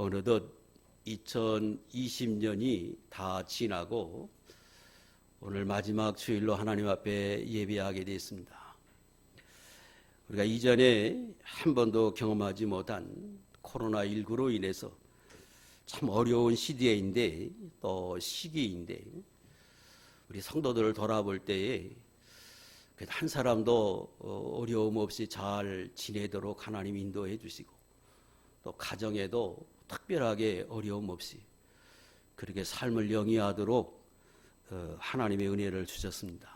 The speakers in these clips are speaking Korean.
어느덧 2020년이 다 지나고 오늘 마지막 주일로 하나님 앞에 예배하게 되었습니다. 우리가 이전에 한 번도 경험하지 못한 코로나19로 인해서 참 어려운 시대인데 또 시기인데 우리 성도들을 돌아볼 때에 한 사람도 어려움 없이 잘 지내도록 하나님 인도해 주시고 또 가정에도 특별하게 어려움 없이 그렇게 삶을 영위하도록 하나님의 은혜를 주셨습니다.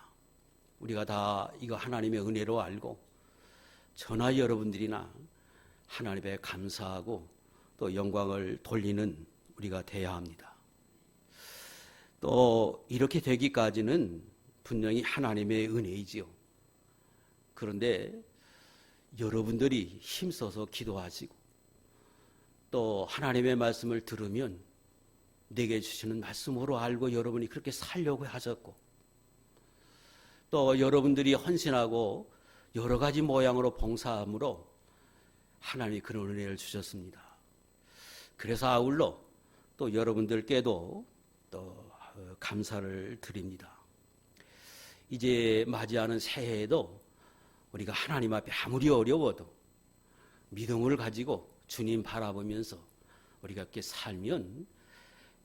우리가 다 이거 하나님의 은혜로 알고 저나 여러분들이나 하나님에 감사하고 또 영광을 돌리는 우리가 돼야 합니다. 또 이렇게 되기까지는 분명히 하나님의 은혜이지요. 그런데 여러분들이 힘써서 기도하시고 또 하나님의 말씀을 들으면 내게 주시는 말씀으로 알고 여러분이 그렇게 살려고 하셨고 또 여러분들이 헌신하고 여러 가지 모양으로 봉사함으로 하나님이 그런 은혜를 주셨습니다. 그래서 아울러 또 여러분들께도 또 감사를 드립니다. 이제 맞이하는 새해에도 우리가 하나님 앞에 아무리 어려워도 믿음을 가지고 주님 바라보면서 우리가 이렇게 살면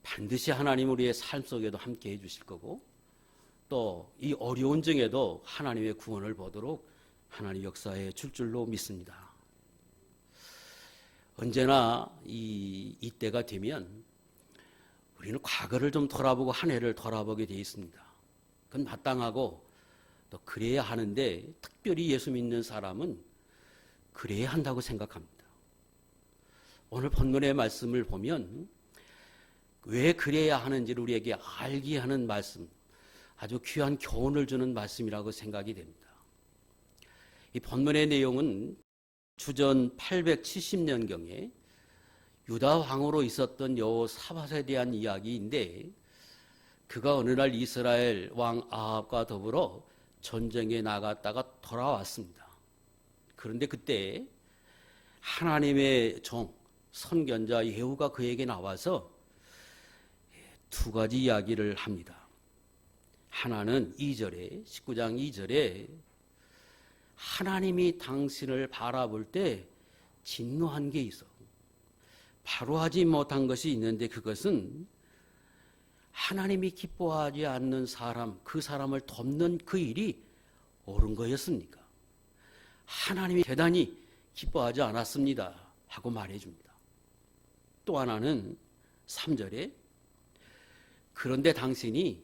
반드시 하나님 우리의 삶 속에도 함께 해주실 거고 또 이 어려운 중에도 하나님의 구원을 보도록 하나님 역사해 줄 줄로 믿습니다. 언제나 이때가 되면 우리는 과거를 좀 돌아보고 한 해를 돌아보게 되어 있습니다. 그건 마땅하고 또 그래야 하는데 특별히 예수 믿는 사람은 그래야 한다고 생각합니다. 오늘 본문의 말씀을 보면 왜 그래야 하는지를 우리에게 알게 하는 말씀, 아주 귀한 교훈을 주는 말씀이라고 생각이 됩니다. 이 본문의 내용은 주전 870년경에 유다 왕으로 있었던 여호사밧에 대한 이야기인데 그가 어느 날 이스라엘 왕 아합과 더불어 전쟁에 나갔다가 돌아왔습니다. 그런데 그때 하나님의 종 선견자 예후가 그에게 나와서 두 가지 이야기를 합니다. 하나는 2절에 19장 2절에 하나님이 당신을 바라볼 때 진노한 게 있어. 바로 하지 못한 것이 있는데 그것은 하나님이 기뻐하지 않는 사람, 그 사람을 돕는 그 일이 옳은 거였습니까? 하나님이 대단히 기뻐하지 않았습니다 하고 말해줍니다. 또 하나는 3절에 그런데 당신이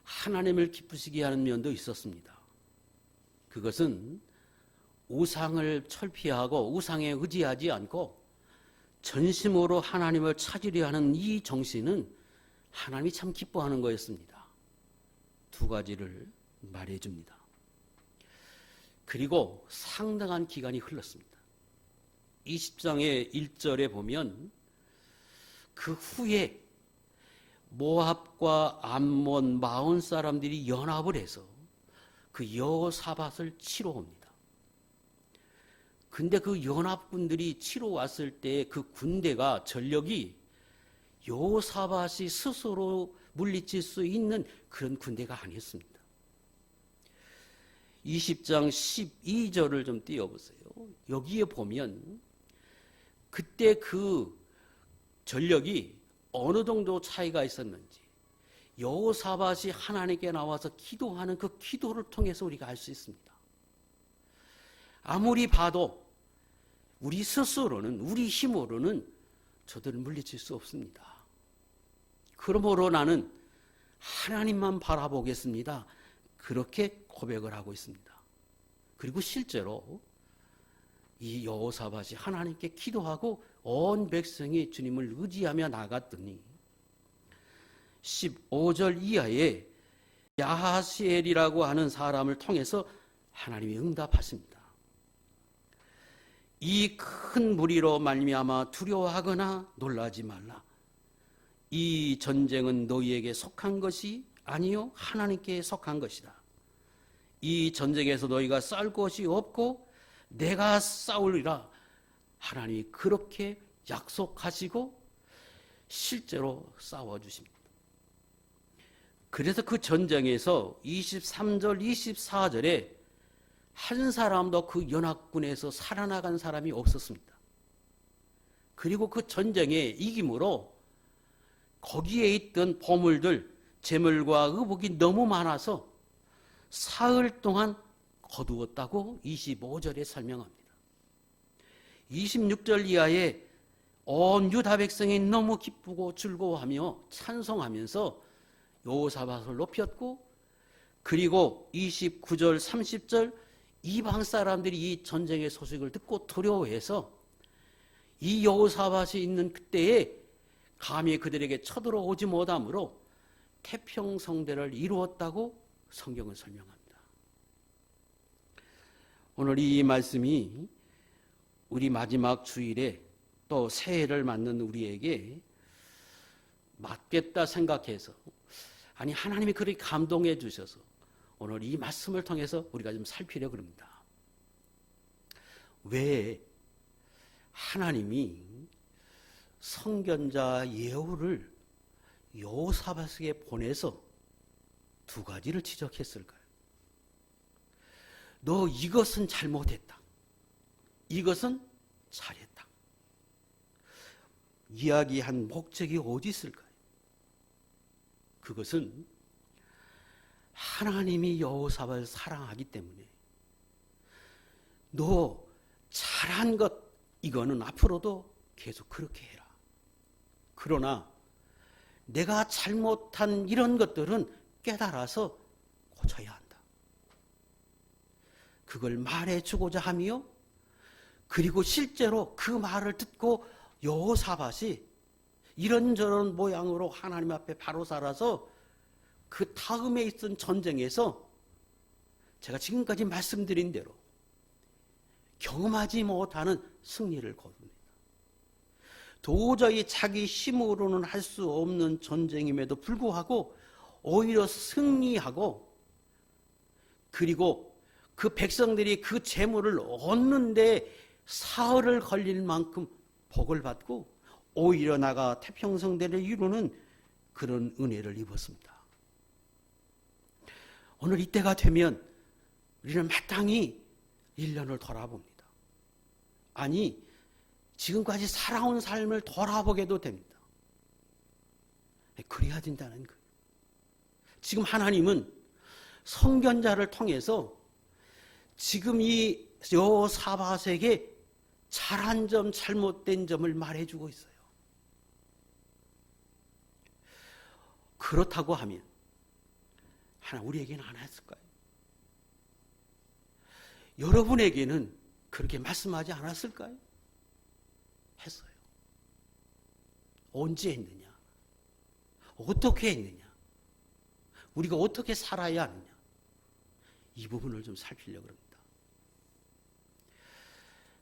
하나님을 기쁘시게 하는 면도 있었습니다. 그것은 우상을 철폐하고 우상에 의지하지 않고 전심으로 하나님을 찾으려 하는 이 정신은 하나님이 참 기뻐하는 거였습니다. 두 가지를 말해줍니다. 그리고 상당한 기간이 흘렀습니다. 20장의 1절에 보면 그 후에 모압과 암몬 마온 사람들이 연합을 해서 그 여호사밧을 치러 옵니다. 근데 그 연합군들이 치러 왔을 때 그 군대가 전력이 여호사밧이 스스로 물리칠 수 있는 그런 군대가 아니었습니다. 20장 12절을 좀 띄워보세요. 여기에 보면 그때 그 전력이 어느 정도 차이가 있었는지 여호사밧이 하나님께 나와서 기도하는 그 기도를 통해서 우리가 알 수 있습니다. 아무리 봐도 우리 스스로는 우리 힘으로는 저들을 물리칠 수 없습니다. 그러므로 나는 하나님만 바라보겠습니다. 그렇게 고백을 하고 있습니다. 그리고 실제로 이 여호사밧이 하나님께 기도하고 온 백성이 주님을 의지하며 나갔더니 15절 이하에 야하시엘이라고 하는 사람을 통해서 하나님이 응답하십니다. 이 큰 무리로 말미암아 두려워하거나 놀라지 말라. 이 전쟁은 너희에게 속한 것이 아니요 하나님께 속한 것이다. 이 전쟁에서 너희가 싸울 것이 없고 내가 싸우리라. 하나님이 그렇게 약속하시고 실제로 싸워주십니다. 그래서 그 전쟁에서 23절, 24절에 한 사람도 그 연합군에서 살아나간 사람이 없었습니다. 그리고 그 전쟁에 이김으로 거기에 있던 보물들, 재물과 의복이 너무 많아서 사흘 동안 거두었다고 25절에 설명합니다. 26절 이하에 온 유다 백성이 너무 기쁘고 즐거워하며 찬송하면서 여호사밧을 높였고, 그리고 29절, 30절 이방 사람들이 이 전쟁의 소식을 듣고 두려워해서 이 여호사밧이 있는 그때에 감히 그들에게 쳐들어오지 못하므로 태평성대를 이루었다고 성경은 설명합니다. 오늘 이 말씀이 우리 마지막 주일에 또 새해를 맞는 우리에게 맞겠다 생각해서, 아니 하나님이 그렇게 감동해 주셔서 오늘 이 말씀을 통해서 우리가 좀 살피려고 합니다. 왜 하나님이 선견자 예후를 여호사밧에게 보내서 두 가지를 지적했을까요? 너 이것은 잘못했다, 이것은 잘했다. 이야기한 목적이 어디 있을까요? 그것은 하나님이 여호사밧을 사랑하기 때문에 너 잘한 것 이거는 앞으로도 계속 그렇게 해라. 그러나 내가 잘못한 이런 것들은 깨달아서 고쳐야 한다. 그걸 말해주고자 하며, 그리고 실제로 그 말을 듣고 여호사밧이 이런저런 모양으로 하나님 앞에 바로 살아서 그 다음에 있던 전쟁에서 제가 지금까지 말씀드린 대로 경험하지 못하는 승리를 거둡니다. 도저히 자기 힘으로는 할 수 없는 전쟁임에도 불구하고 오히려 승리하고, 그리고 그 백성들이 그 재물을 얻는데 사흘을 걸릴 만큼 복을 받고 오히려 나가 태평성대를 이루는 그런 은혜를 입었습니다. 오늘 이때가 되면 우리는 마땅히 1년을 돌아봅니다. 아니, 지금까지 살아온 삶을 돌아보게도 됩니다. 그래야 된다는 거예요. 지금 하나님은 선견자를 통해서 지금 이 여호사밧에게 잘한 점, 잘못된 점을 말해주고 있어요. 그렇다고 하면 하나 우리에게는 안 했을까요? 여러분에게는 그렇게 말씀하지 않았을까요? 했어요. 언제 했느냐? 어떻게 했느냐? 우리가 어떻게 살아야 하느냐? 이 부분을 좀 살피려고 합니다.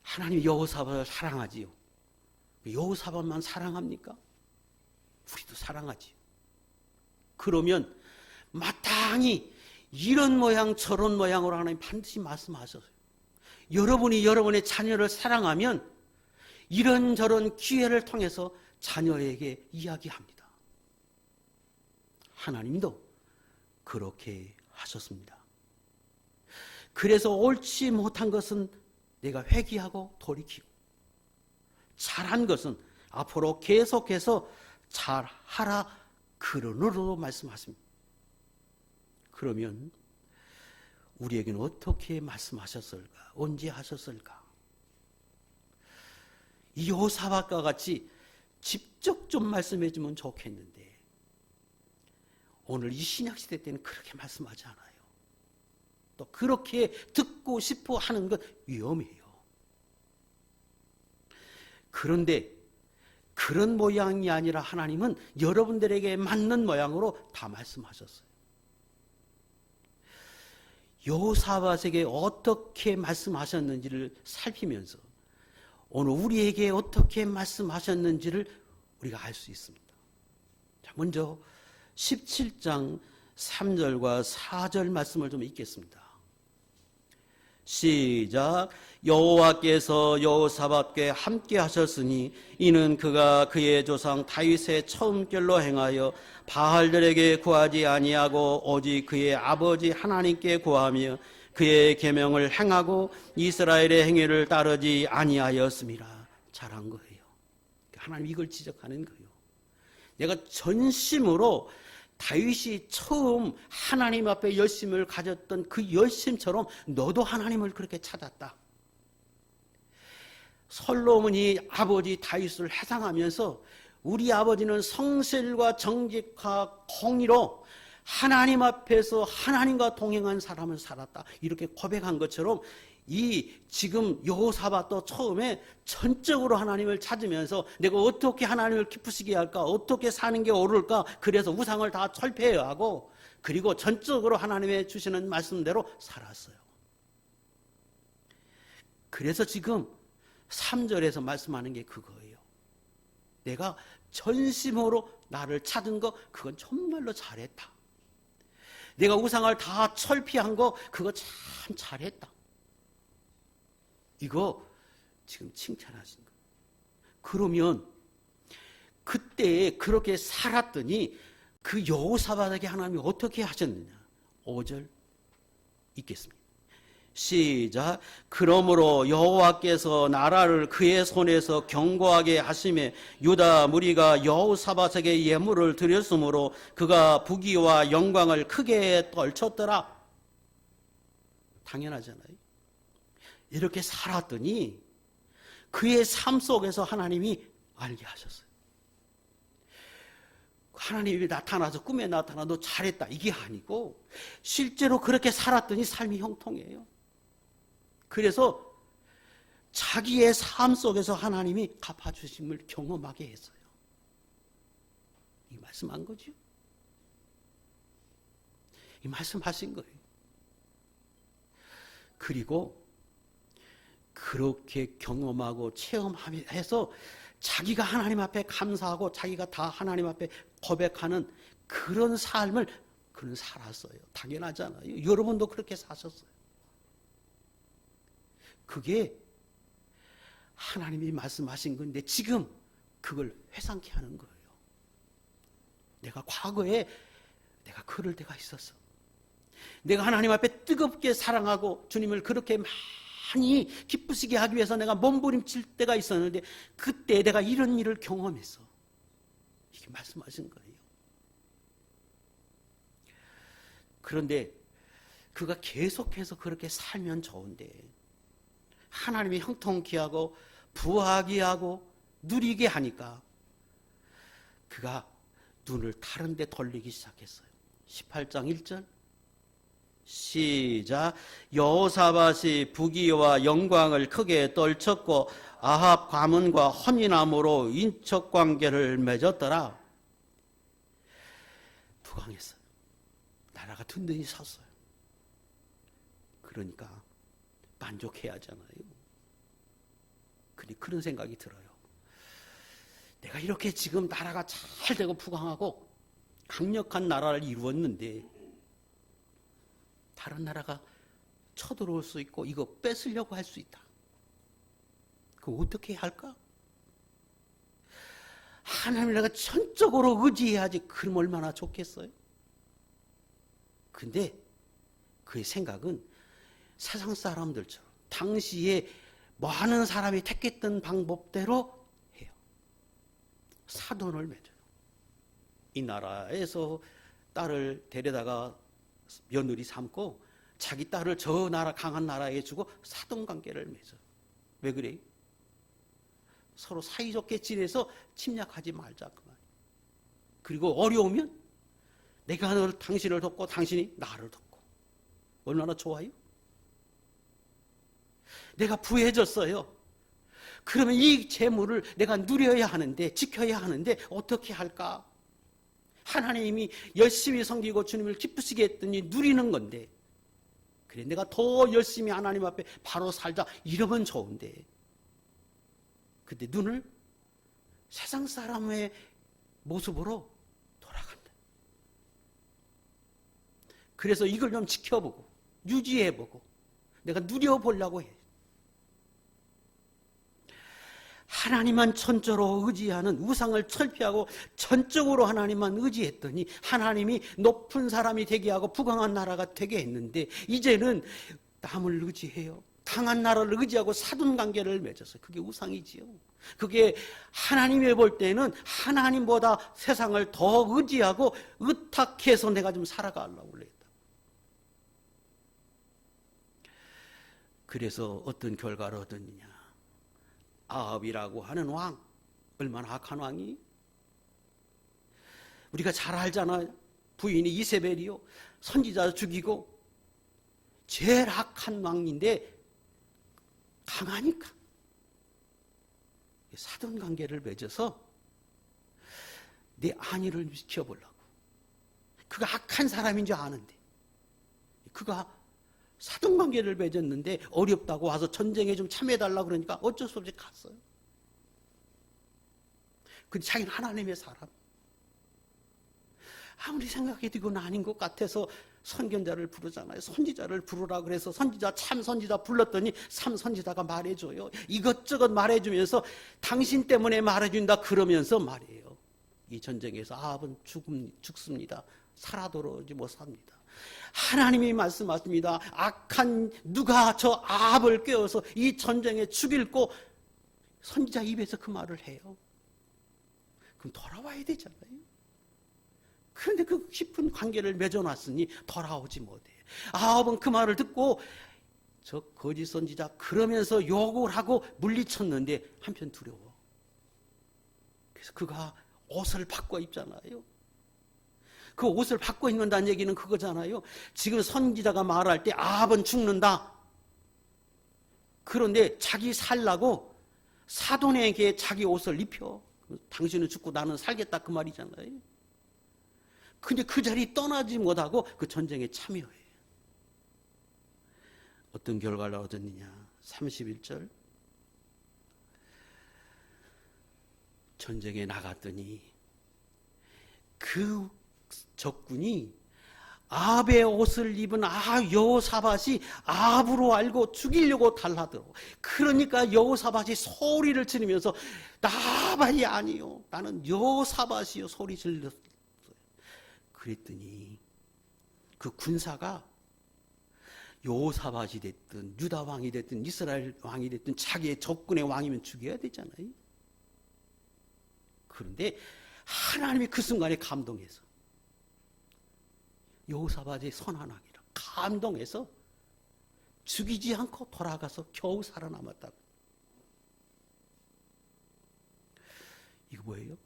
하나님이 여호사밧을 사랑하지요. 여호사밧만 사랑합니까? 우리도 사랑하지요. 그러면 마땅히 이런 모양 저런 모양으로 하나님 반드시 말씀하셨어요. 여러분이 여러분의 자녀를 사랑하면 이런저런 기회를 통해서 자녀에게 이야기합니다. 하나님도 그렇게 하셨습니다. 그래서 옳지 못한 것은 내가 회개하고 돌이키고, 잘한 것은 앞으로 계속해서 잘하라 그러므로 말씀하십니다. 그러면 우리에게는 어떻게 말씀하셨을까? 언제 하셨을까? 이 여호사밧과 같이 직접 좀 말씀해 주면 좋겠는데 오늘 이 신약시대 때는 그렇게 말씀하지 않아요. 또 그렇게 듣고 싶어 하는 것 위험해요. 그런데 그런 모양이 아니라 하나님은 여러분들에게 맞는 모양으로 다 말씀하셨어요. 여호사밧에게 어떻게 말씀하셨는지를 살피면서 오늘 우리에게 어떻게 말씀하셨는지를 우리가 알 수 있습니다. 자, 먼저 17장 3절과 4절 말씀을 좀 읽겠습니다. 시작. 여호와께서 여호사밧과 함께 하셨으니 이는 그가 그의 조상 다윗의 처음결로 행하여 바알들에게 구하지 아니하고 오직 그의 아버지 하나님께 구하며 그의 계명을 행하고 이스라엘의 행위를 따르지 아니하였습니다. 잘한 거예요. 하나님 이걸 지적하는 거예요. 내가 전심으로 다윗이 처음 하나님 앞에 열심을 가졌던 그 열심처럼 너도 하나님을 그렇게 찾았다. 솔로몬이 아버지 다윗을 회상하면서 우리 아버지는 성실과 정직과 공의로 하나님 앞에서 하나님과 동행한 사람을 살았다. 이렇게 고백한 것처럼 이 지금 여호사밧도 처음에 전적으로 하나님을 찾으면서 내가 어떻게 하나님을 기쁘시게 할까? 어떻게 사는 게 옳을까? 그래서 우상을 다 철폐해야 하고 그리고 전적으로 하나님의 주시는 말씀대로 살았어요. 그래서 지금 3절에서 말씀하는 게 그거예요. 내가 전심으로 나를 찾은 거 그건 정말로 잘했다. 내가 우상을 다 철폐한 거 그거 참 잘했다. 이거 지금 칭찬하신 거예요. 그러면 그때 그렇게 살았더니 그 여호사밧에게 하나님이 어떻게 하셨느냐. 5절 읽겠습니다. 시작. 그러므로 여호와께서 나라를 그의 손에서 견고하게 하심에 유다 무리가 여호사밧에게 예물을 드렸으므로 그가 부귀와 영광을 크게 떨쳤더라. 당연하잖아요. 이렇게 살았더니 그의 삶 속에서 하나님이 알게 하셨어요. 하나님이 나타나서 꿈에 나타나 너 잘했다 이게 아니고 실제로 그렇게 살았더니 삶이 형통해요. 그래서 자기의 삶 속에서 하나님이 갚아주심을 경험하게 했어요. 이 말씀한 거죠. 이 말씀하신 거예요. 그리고 그렇게 경험하고 체험해서 자기가 하나님 앞에 감사하고 자기가 다 하나님 앞에 고백하는 그런 삶을 그는 살았어요. 당연하잖아요. 여러분도 그렇게 사셨어요. 그게 하나님이 말씀하신 건데 지금 그걸 회상케 하는 거예요. 내가 과거에 내가 그럴 때가 있었어. 내가 하나님 앞에 뜨겁게 사랑하고 주님을 그렇게 많이 기쁘시게 하기 위해서 내가 몸부림칠 때가 있었는데 그때 내가 이런 일을 경험했어. 이게 말씀하신 거예요. 그런데 그가 계속해서 그렇게 살면 좋은데 하나님이 형통케 하고 부하게 하고 누리게 하니까 그가 눈을 다른 데 돌리기 시작했어요. 18장 1절 시작. 여호사밧이 부귀와 영광을 크게 떨쳤고 아합 가문과 혼인함으로 인척관계를 맺었더라. 부강했어요. 나라가 든든히 섰어요. 그러니까 만족해야 하잖아요. 근데 그런 생각이 들어요. 내가 이렇게 지금 나라가 잘 되고 부강하고 강력한 나라를 이루었는데 다른 나라가 쳐들어올 수 있고 이거 뺏으려고 할 수 있다. 그거 어떻게 할까? 하나님을 내가 전적으로 의지해야지. 그럼 얼마나 좋겠어요? 근데 그의 생각은 세상 사람들처럼 당시에 많은 사람이 택했던 방법대로 해요. 사돈을 맺어요. 이 나라에서 딸을 데려다가 며느리 삼고 자기 딸을 저 나라 강한 나라에 주고 사돈관계를 맺어요. 왜 그래요? 서로 사이좋게 지내서 침략하지 말자 그 말이에요. 그리고 어려우면 내가 당신을 돕고 당신이 나를 돕고 얼마나 좋아요? 내가 부해졌어요. 그러면 이 재물을 내가 누려야 하는데 지켜야 하는데 어떻게 할까? 하나님이 열심히 섬기고 주님을 기쁘시게 했더니 누리는 건데 그래 내가 더 열심히 하나님 앞에 바로 살자 이러면 좋은데 근데 눈을 세상 사람의 모습으로 돌아간다. 그래서 이걸 좀 지켜보고 유지해보고 내가 누려보려고 해. 하나님만 전적으로 의지하는 우상을 철폐하고 전적으로 하나님만 의지했더니 하나님이 높은 사람이 되게 하고 부강한 나라가 되게 했는데 이제는 남을 의지해요. 강한 나라를 의지하고 사돈관계를 맺어서 그게 우상이지요. 그게 하나님이 볼 때는 하나님보다 세상을 더 의지하고 의탁해서 내가 좀 살아가려고 그랬다. 그래서 어떤 결과를 얻었느냐. 아합이라고 하는 왕, 얼마나 악한 왕이? 우리가 잘 알잖아요. 부인이 이세벨이요, 선지자 죽이고 제일 악한 왕인데 강하니까 사돈관계를 맺어서 내 안위를 지켜보려고. 그가 악한 사람인 줄 아는데 그가 사돈관계를 맺었는데 어렵다고 와서 전쟁에 좀 참여해달라고 그러니까 어쩔 수 없이 갔어요. 근데 자기는 하나님의 사람. 아무리 생각해도 이건 아닌 것 같아서 선견자를 부르잖아요. 선지자를 부르라 그래서 선지자, 참 선지자 불렀더니 참 선지자가 말해줘요. 이것저것 말해주면서 당신 때문에 말해준다 그러면서 말해요. 이 전쟁에서 아합은 죽습니다. 살아 돌아오지 못합니다. 하나님이 말씀하십니다. 악한 누가 저 아합을 깨워서 이 전쟁에 죽일고, 선지자 입에서 그 말을 해요. 그럼 돌아와야 되잖아요. 그런데 그 깊은 관계를 맺어놨으니 돌아오지 못해. 아합은 그 말을 듣고 저 거짓 선지자 그러면서 욕을 하고 물리쳤는데 한편 두려워. 그래서 그가 옷을 바꿔 입잖아요. 그 옷을 바꿔 입는다는 얘기는 그거잖아요. 지금 선지자가 말할 때 아합은 죽는다. 그런데 자기 살라고 사돈에게 자기 옷을 입혀. 당신은 죽고 나는 살겠다 그 말이잖아요. 근데 그 자리 떠나지 못하고 그 전쟁에 참여해. 어떤 결과를 얻었느냐. 31절. 전쟁에 나갔더니 그 적군이 아합의 옷을 입은 여호사밧이 아합으로 알고 죽이려고 달라들어. 그러니까 여호사밧이 소리를 지르면서 나발이 아니요, 나는 여호사밧이요 소리 질렀어요. 그랬더니 그 군사가 여호사밧이 됐든 유다 왕이 됐든 이스라엘 왕이 됐든 자기의 적군의 왕이면 죽여야 되잖아요. 그런데 하나님이 그 순간에 감동해서 여호사밧의 선한하기라 감동해서 죽이지 않고 돌아가서 겨우 살아남았다고. 이거 뭐예요?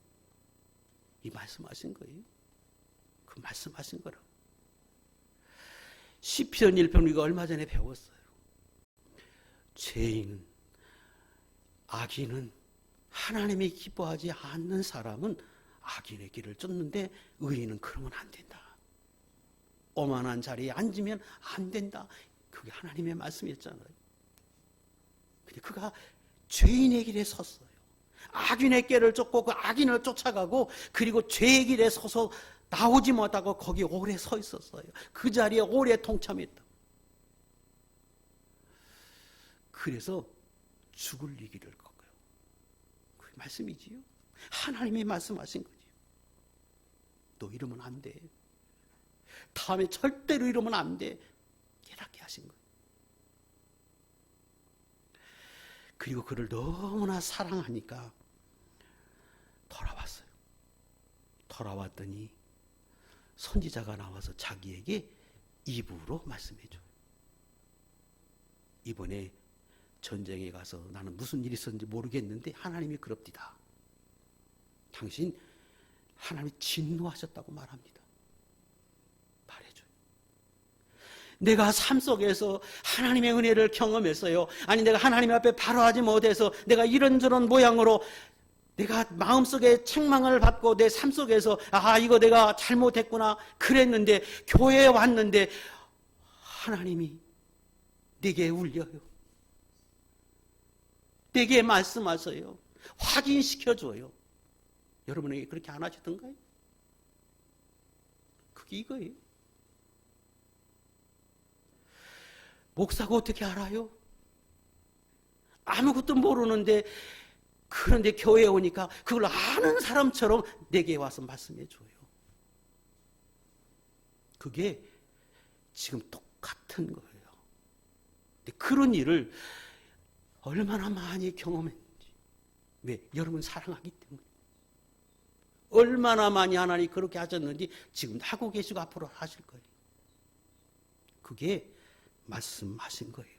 이 말씀하신 거예요. 그 말씀하신 거라고. 시편 1편 우리가 얼마 전에 배웠어요. 죄인은, 악인은, 하나님이 기뻐하지 않는 사람은 악인의 길을 쫓는데 의인은 그러면 안 된다. 오만한 자리에 앉으면 안 된다. 그게 하나님의 말씀이었잖아요. 근데 그가 죄인의 길에 섰어요. 악인의 길을 쫓고 그 악인을 쫓아가고 그리고 죄의 길에 서서 나오지 못하고 거기 오래 서 있었어요. 그 자리에 오래 동참했다. 그래서 죽을 이기를 꺾어요. 그 말씀이지요. 하나님이 말씀하신 거지요. 너 이러면 안 돼. 다음에 절대로 이러면 안 돼. 깨닫게 하신 거예요. 그리고 그를 너무나 사랑하니까 돌아왔어요. 돌아왔더니 선지자가 나와서 자기에게 입으로 말씀해줘요. 이번에 전쟁에 가서 나는 무슨 일이 있었는지 모르겠는데 하나님이 그럽디다. 당신 하나님이 진노하셨다고 말합니다. 말해줘요. 내가 삶 속에서 하나님의 은혜를 경험했어요. 아니 내가 하나님 앞에 바로하지 못해서 내가 이런저런 모양으로 내가 마음속에 책망을 받고 내 삶 속에서 이거 내가 잘못했구나 그랬는데 교회에 왔는데 하나님이 내게 울려요. 내게 말씀하세요. 확인시켜줘요. 여러분에게 그렇게 안 하시던가요? 그게 이거예요. 목사가 어떻게 알아요? 아무것도 모르는데, 그런데 교회에 오니까 그걸 아는 사람처럼 내게 와서 말씀해 줘요. 그게 지금 똑같은 거예요. 근데 그런 일을 얼마나 많이 경험했는지. 왜? 여러분 사랑하기 때문에. 얼마나 많이 하나님 그렇게 하셨는지 지금 하고 계시고 앞으로 하실 거예요. 그게 말씀하신 거예요.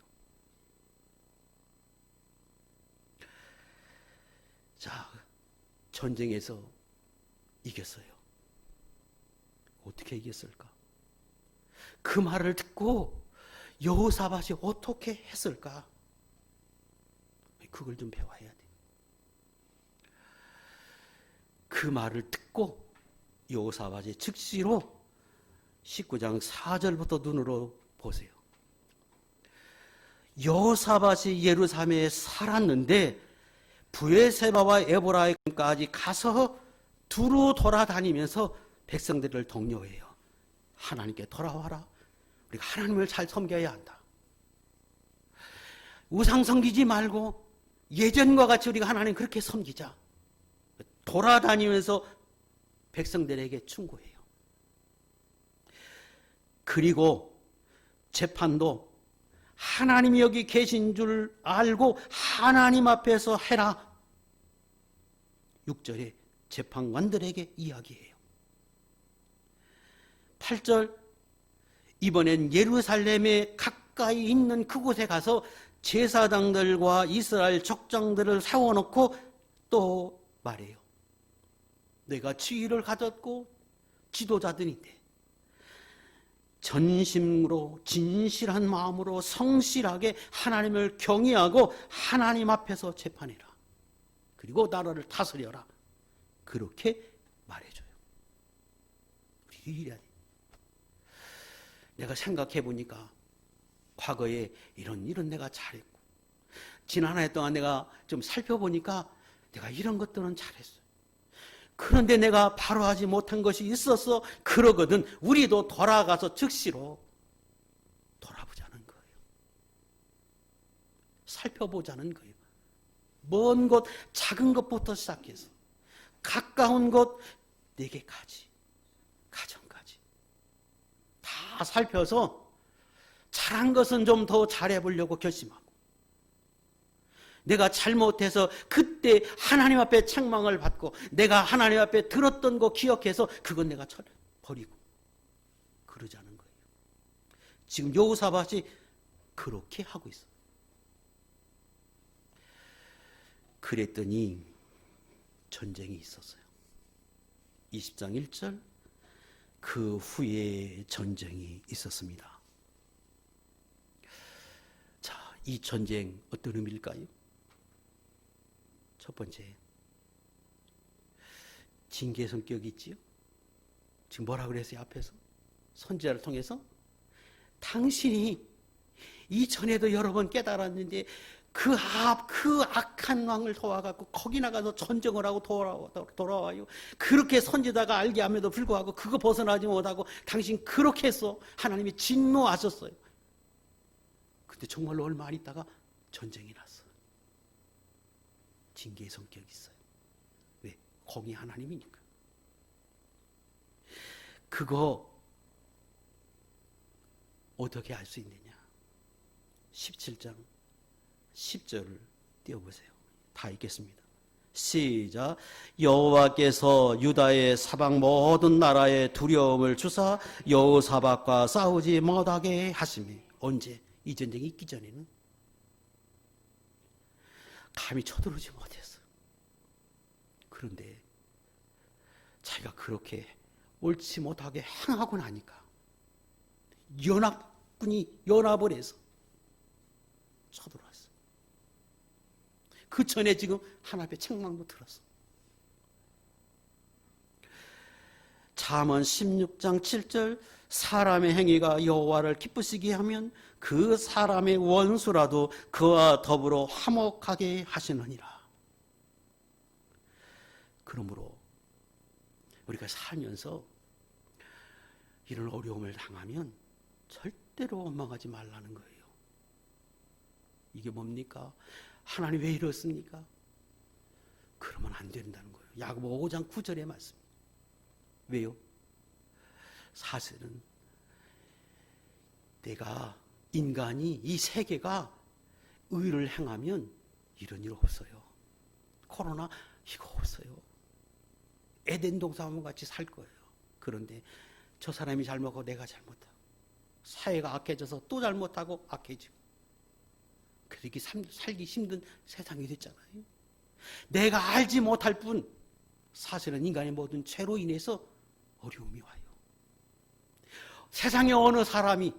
자, 전쟁에서 이겼어요. 어떻게 이겼을까? 그 말을 듣고 여호사밧이 어떻게 했을까? 그걸 좀 배워야 돼. 그 말을 듣고 여호사밧이 즉시로 19장 4절부터 눈으로 보세요. 여호사밧이 예루살렘에 살았는데 브에세바와 에보라임까지 가서 두루 돌아다니면서 백성들을 독려해요. 하나님께 돌아와라. 우리가 하나님을 잘 섬겨야 한다. 우상 섬기지 말고 예전과 같이 우리가 하나님 그렇게 섬기자. 돌아다니면서 백성들에게 충고해요. 그리고 재판도 하나님이 여기 계신 줄 알고 하나님 앞에서 해라. 6절에 재판관들에게 이야기해요. 8절, 이번엔 예루살렘에 가까이 있는 그곳에 가서 제사장들과 이스라엘 족장들을 세워놓고 또 말해요. 내가 지위를 가졌고 지도자들인데 전심으로 진실한 마음으로 성실하게 하나님을 경외하고 하나님 앞에서 재판해라. 그리고 나라를 다스려라. 그렇게 말해줘요. 우리 이래야 돼. 내가 생각해 보니까 과거에 이런 내가 잘했고 지난 한 해 동안 내가 좀 살펴보니까 내가 이런 것들은 잘했어요. 그런데 내가 바로 하지 못한 것이 있어서 그러거든. 우리도 돌아가서 즉시로 돌아보자는 거예요. 살펴보자는 거예요. 먼 곳, 작은 것부터 시작해서 가까운 곳, 내게까지, 가정까지 다 살펴서 잘한 것은 좀 더 잘해보려고 결심하고 내가 잘못해서 그때 하나님 앞에 책망을 받고 내가 하나님 앞에 들었던 거 기억해서 그건 내가 버리고 그러자는 거예요. 지금 여호사밧이 그렇게 하고 있어요. 그랬더니 전쟁이 있었어요. 20장 1절, 그 후에 전쟁이 있었습니다. 자, 이 전쟁 어떤 의미일까요? 첫 번째, 징계 성격이 있지요. 지금 뭐라 그랬어요? 앞에서 선지자를 통해서 당신이 이전에도 여러 번 깨달았는데 그 악한 왕을 도와갖고 거기 나가서 전쟁을 하고 돌아와요. 그렇게 선지자가 알게 함에도 불구하고 그거 벗어나지 못하고 당신 그렇게 해서 하나님이 진노하셨어요. 근데 정말로 얼마 안 있다가 전쟁이 났어요. 징계의 성격이 있어요. 왜? 거기 하나님이니까. 그거 어떻게 알 수 있느냐? 17장 10절을 띄워보세요. 다 읽겠습니다. 시작. 여호와께서 유다의 사방 모든 나라에 두려움을 주사 여호사밧과 싸우지 못하게 하시니. 언제? 이 전쟁이 있기 전에는 감히 쳐들어오지 못했어. 그런데 자기가 그렇게 옳지 못하게 행하고 나니까 연합을 해서 쳐들어왔어. 그 전에 지금 하나님의 책망도 들었어. 잠언 16장 7절, 사람의 행위가 여호와를 기쁘시게 하면 그 사람의 원수라도 그와 더불어 화목하게 하시느니라. 그러므로 우리가 살면서 이런 어려움을 당하면 절대로 원망하지 말라는 거예요. 이게 뭡니까? 하나님 왜 이렇습니까? 그러면 안 된다는 거예요. 야고보 5장 9절의 말씀. 왜요? 사실은 내가 인간이 이 세계가 의를 행하면 이런 일 없어요. 코로나 이거 없어요. 에덴 동산과 같이 살 거예요. 그런데 저 사람이 잘못하고 내가 잘못하고 사회가 악해져서 또 잘못하고 악해지고 그렇게 살기 힘든 세상이 됐잖아요. 내가 알지 못할 뿐 사실은 인간의 모든 죄로 인해서 어려움이 와요. 세상에 어느 사람이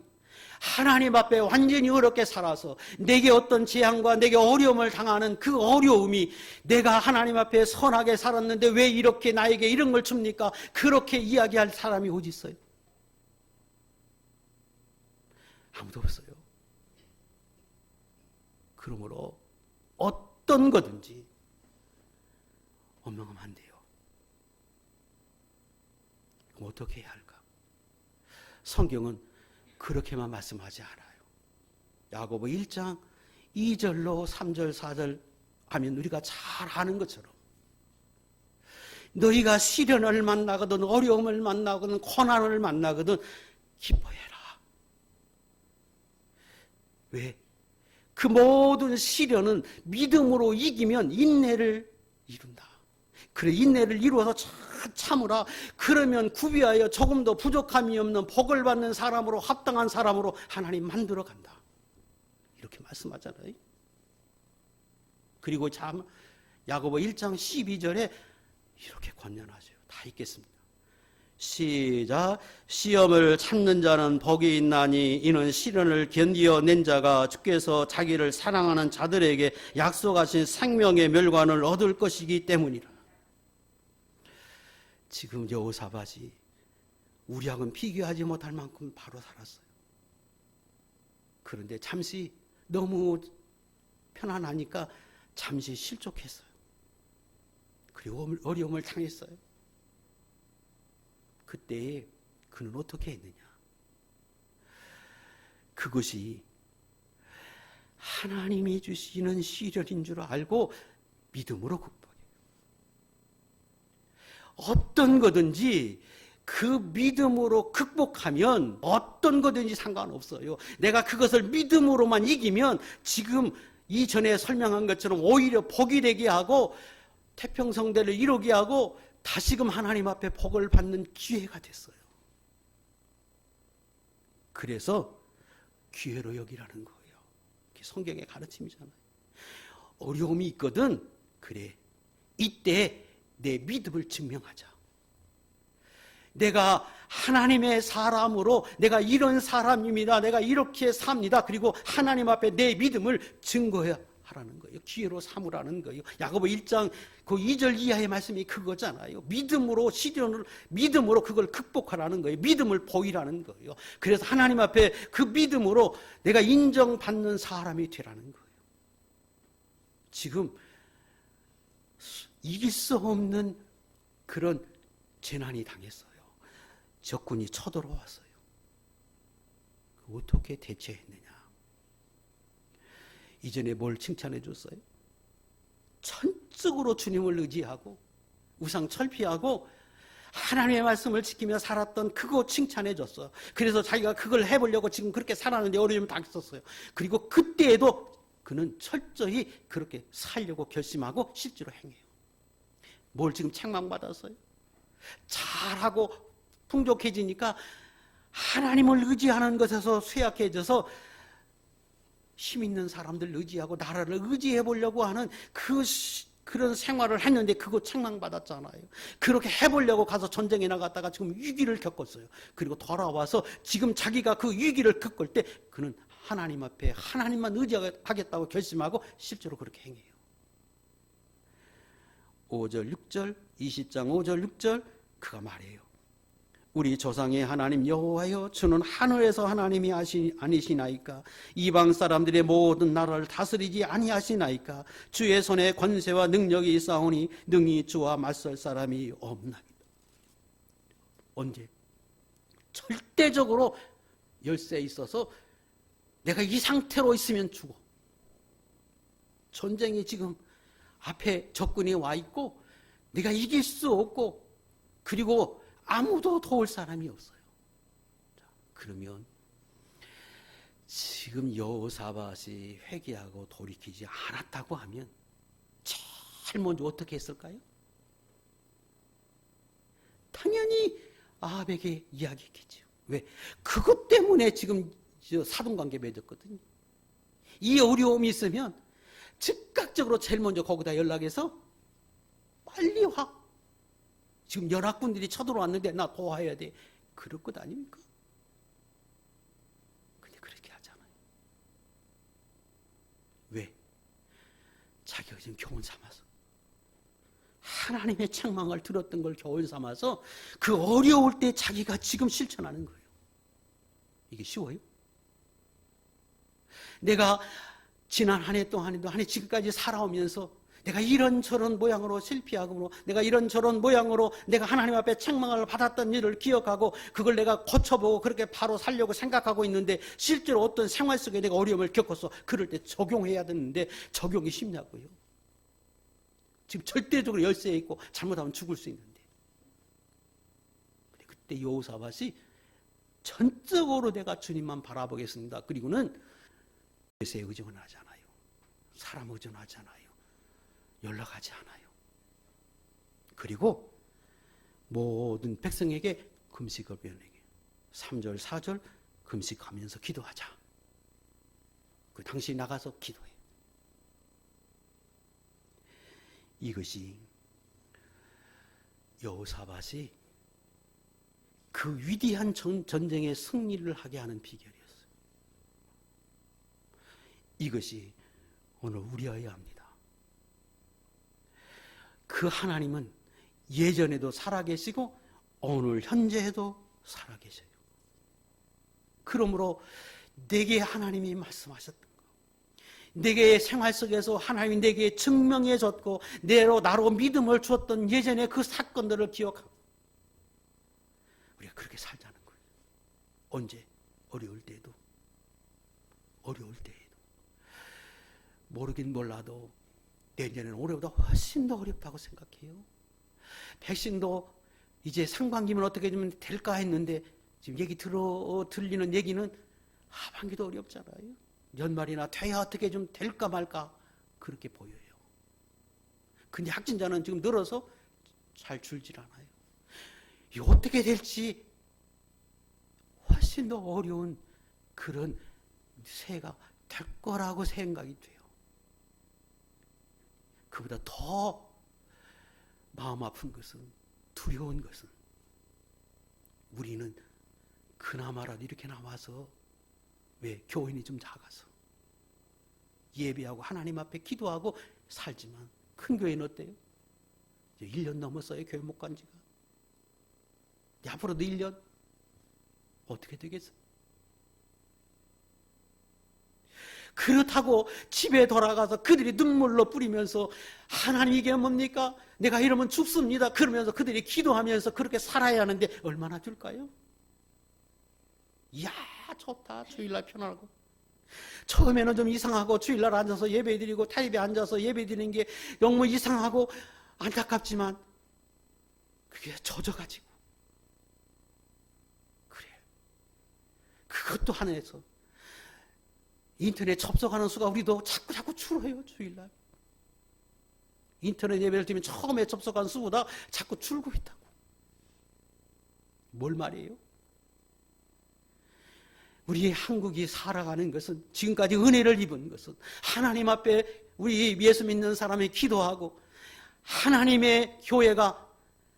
하나님 앞에 완전히 어렵게 살아서 내게 어떤 재앙과 내게 어려움을 당하는 그 어려움이 내가 하나님 앞에 선하게 살았는데 왜 이렇게 나에게 이런 걸 줍니까? 그렇게 이야기할 사람이 어디 있어요? 아무도 없어요. 그러므로 어떤 거든지 원망하면 안 돼요. 그럼 어떻게 해야 할까? 성경은 그렇게만 말씀하지 않아요. 야고보 1장 2절로 3절 4절 하면 우리가 잘 아는 것처럼 너희가 시련을 만나거든 어려움을 만나거든 고난을 만나거든 기뻐해라. 왜? 그 모든 시련은 믿음으로 이기면 인내를 이룬다. 그래 인내를 이루어서 참으라. 그러면 구비하여 조금 더 부족함이 없는 복을 받는 사람으로 합당한 사람으로 하나님 만들어 간다. 이렇게 말씀하잖아요. 그리고 참 야고보 1장 12절에 이렇게 권면하죠. 다 읽겠습니다. 시작. 시험을 참는 자는 복이 있나니 이는 시련을 견디어낸 자가 주께서 자기를 사랑하는 자들에게 약속하신 생명의 멸관을 얻을 것이기 때문이라. 지금 여호사밧이 우리하고는 비교하지 못할 만큼 바로 살았어요. 그런데 잠시 너무 편안하니까 잠시 실족했어요. 그리고 어려움을 당했어요. 그때 그는 어떻게 했느냐? 그것이 하나님이 주시는 시련인 줄 알고 믿음으로 극복해요. 어떤 거든지 그 믿음으로 극복하면 어떤 거든지 상관없어요. 내가 그것을 믿음으로만 이기면 지금 이전에 설명한 것처럼 오히려 복이 되게 하고 태평성대를 이루게 하고 다시금 하나님 앞에 복을 받는 기회가 됐어요. 그래서 기회로 여기라는 거예요. 그게 성경의 가르침이잖아요. 어려움이 있거든. 그래. 이때 내 믿음을 증명하자. 내가 하나님의 사람으로 내가 이런 사람입니다. 내가 이렇게 삽니다. 그리고 하나님 앞에 내 믿음을 증거해야 하라는 거예요. 기회로 삼으라는 거예요. 야고보 1장 그 2절 이하의 말씀이 그거잖아요. 믿음으로 시련을 믿음으로 그걸 극복하라는 거예요. 믿음을 보이라는 거예요. 그래서 하나님 앞에 그 믿음으로 내가 인정받는 사람이 되라는 거예요. 지금 이길 수 없는 그런 재난이 당했어요. 적군이 쳐들어왔어요. 어떻게 대처했느냐? 이전에 뭘 칭찬해 줬어요? 전적으로 주님을 의지하고 우상 철피하고 하나님의 말씀을 지키며 살았던 그거 칭찬해 줬어요. 그래서 자기가 그걸 해보려고 지금 그렇게 살았는데 어려움이 당했었어요. 그리고 그때에도 그는 철저히 그렇게 살려고 결심하고 실제로 행해요. 뭘 지금 책망받았어요? 잘하고 풍족해지니까 하나님을 의지하는 것에서 쇠약해져서 힘 있는 사람들 의지하고 나라를 의지해 보려고 하는 그런 생활을 했는데 그거 책망받았잖아요. 그렇게 해보려고 가서 전쟁에 나갔다가 지금 위기를 겪었어요. 그리고 돌아와서 지금 자기가 그 위기를 겪을 때 그는 하나님 앞에 하나님만 의지하겠다고 결심하고 실제로 그렇게 행해요. 5절 6절 20장 5절 6절 그가 말해요. 우리 조상의 하나님 여호와여 주는 하늘에서 하나님이 아니시나이까? 이방 사람들의 모든 나라를 다스리지 아니하시나이까? 주의 손에 권세와 능력이 있사오니 능히 주와 맞설 사람이 없나이다. 언제? 절대적으로 열쇠에 있어서 내가 이 상태로 있으면 죽어. 전쟁이 지금 앞에 적군이 와 있고 내가 이길 수 없고 그리고 아무도 도울 사람이 없어요. 자, 그러면 지금 여호사밧이 회개하고 돌이키지 않았다고 하면 제일 먼저 어떻게 했을까요? 당연히 아합에게 이야기했겠죠. 왜? 그것 때문에 지금 사돈관계 맺었거든요. 이 어려움이 있으면 즉각적으로 제일 먼저 거기다 연락해서 빨리 와. 지금 연합군들이 쳐들어왔는데 나 도와야 돼. 그럴 것 아닙니까? 근데 그렇게 하잖아요. 왜? 자기가 지금 교훈 삼아서 하나님의 책망을 들었던 걸 교훈 삼아서 그 어려울 때 자기가 지금 실천하는 거예요. 이게 쉬워요? 내가 지난 한 해 동안에도 한 해 지금까지 살아오면서 내가 이런저런 모양으로 실패하고 내가 이런저런 모양으로 내가 하나님 앞에 책망을 받았던 일을 기억하고 그걸 내가 고쳐보고 그렇게 바로 살려고 생각하고 있는데 실제로 어떤 생활 속에 내가 어려움을 겪어서 그럴 때 적용해야 되는데 적용이 쉽냐고요. 지금 절대적으로 열세에 있고 잘못하면 죽을 수 있는데. 그때 여호사밧이 전적으로 내가 주님만 바라보겠습니다. 그리고는 열세에 의존하지 않아요. 사람 의존하지 않아요. 연락하지 않아요. 그리고 모든 백성에게 금식을 배우내게 3절 4절 금식하면서 기도하자. 그 당시 나가서 기도해. 이것이 여호사밧이 그 위대한 전쟁의 승리를 하게 하는 비결이었어요. 이것이 오늘 우리여야 합니다. 그 하나님은 예전에도 살아계시고 오늘 현재에도 살아계셔요. 그러므로 내게 하나님이 말씀하셨던 것, 내게 생활 속에서 하나님이 내게 증명해 줬고 나로 믿음을 주었던 예전의 그 사건들을 기억하고 우리가 그렇게 살자는 거예요. 언제? 어려울 때에도. 어려울 때에도. 모르긴 몰라도 내년에는 올해보다 훨씬 더 어렵다고 생각해요. 백신도 이제 상반기면 어떻게 좀 될까 했는데 지금 들리는 얘기는 하반기도 어렵잖아요. 연말이나 돼야 어떻게 좀 될까 말까 그렇게 보여요. 근데 확진자는 지금 늘어서 잘 줄질 않아요. 이 어떻게 될지 훨씬 더 어려운 그런 새해가 될 거라고 생각이 돼요. 그보다 더 마음 아픈 것은, 두려운 것은 우리는 그나마라도 이렇게 나와서 왜 교인이 좀 작아서 예배하고 하나님 앞에 기도하고 살지만 큰 교회는 어때요? 이제 1년 넘었어요. 교회 못 간 지가. 앞으로도 1년 어떻게 되겠어요? 그렇다고 집에 돌아가서 그들이 눈물로 뿌리면서 하나님 이게 뭡니까? 내가 이러면 죽습니다. 그러면서 그들이 기도하면서 그렇게 살아야 하는데 얼마나 줄까요? 이야 좋다. 주일날 편하고. 처음에는 좀 이상하고 주일날 앉아서 예배드리고 타입에 앉아서 예배드리는 게 너무 이상하고 안타깝지만 그게 젖어가지고 그래. 그것도 하나에서 인터넷 접속하는 수가 우리도 자꾸 줄어요. 주일날 인터넷 예배를 드리면 처음에 접속한 수보다 자꾸 줄고 있다고. 뭘 말이에요? 우리 한국이 살아가는 것은, 지금까지 은혜를 입은 것은 하나님 앞에 우리 예수 믿는 사람이 기도하고 하나님의 교회가,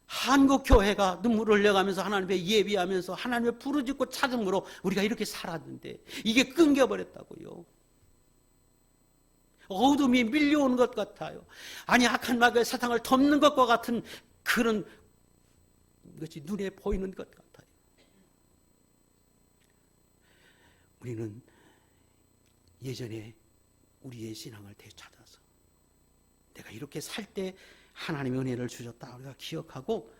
한국 교회가 눈물을 흘려가면서 하나님의 예비하면서 하나님의 부르짖고 찾음으로 우리가 이렇게 살았는데 이게 끊겨버렸다고요. 어둠이 밀려오는 것 같아요. 아니 악한 마귀의 사탕을 덮는 것과 같은 그런 것이 눈에 보이는 것 같아요. 우리는 예전에 우리의 신앙을 되찾아서 내가 이렇게 살 때 하나님의 은혜를 주셨다 우리가 기억하고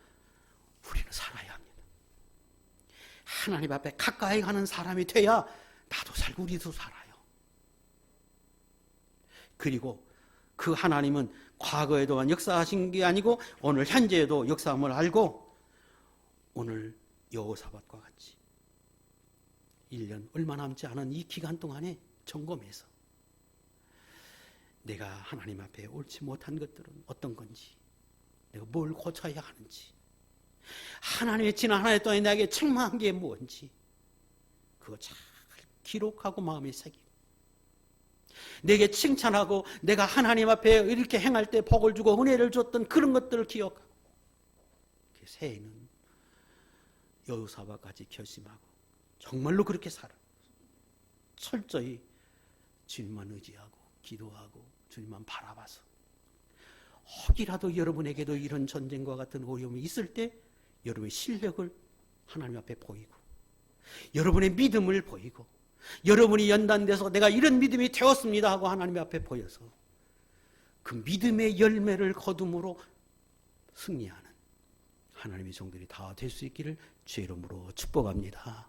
우리는 살아야 합니다. 하나님 앞에 가까이 가는 사람이 돼야 나도 살고 우리도 살아요. 그리고 그 하나님은 과거에도만 역사하신 게 아니고 오늘 현재에도 역사함을 알고 오늘 여호사밧과 같이 1년 얼마 남지 않은 이 기간 동안에 점검해서 내가 하나님 앞에 옳지 못한 것들은 어떤 건지, 내가 뭘 고쳐야 하는지, 하나님의 지난 한 해 동안에 나에게 책망한 게 뭔지 그거 잘 기록하고 마음에 새기고, 내게 칭찬하고 내가 하나님 앞에 이렇게 행할 때 복을 주고 은혜를 줬던 그런 것들을 기억하고, 새해에는 여호사밧까지 결심하고 정말로 그렇게 살아 철저히 주님만 의지하고 기도하고 주님만 바라봐서, 혹이라도 여러분에게도 이런 전쟁과 같은 어려움이 있을 때 여러분의 실력을 하나님 앞에 보이고, 여러분의 믿음을 보이고, 여러분이 연단돼서 내가 이런 믿음이 되었습니다 하고 하나님 앞에 보여서 그 믿음의 열매를 거둠으로 승리하는 하나님의 종들이 다 될 수 있기를 주의 이름으로 축복합니다.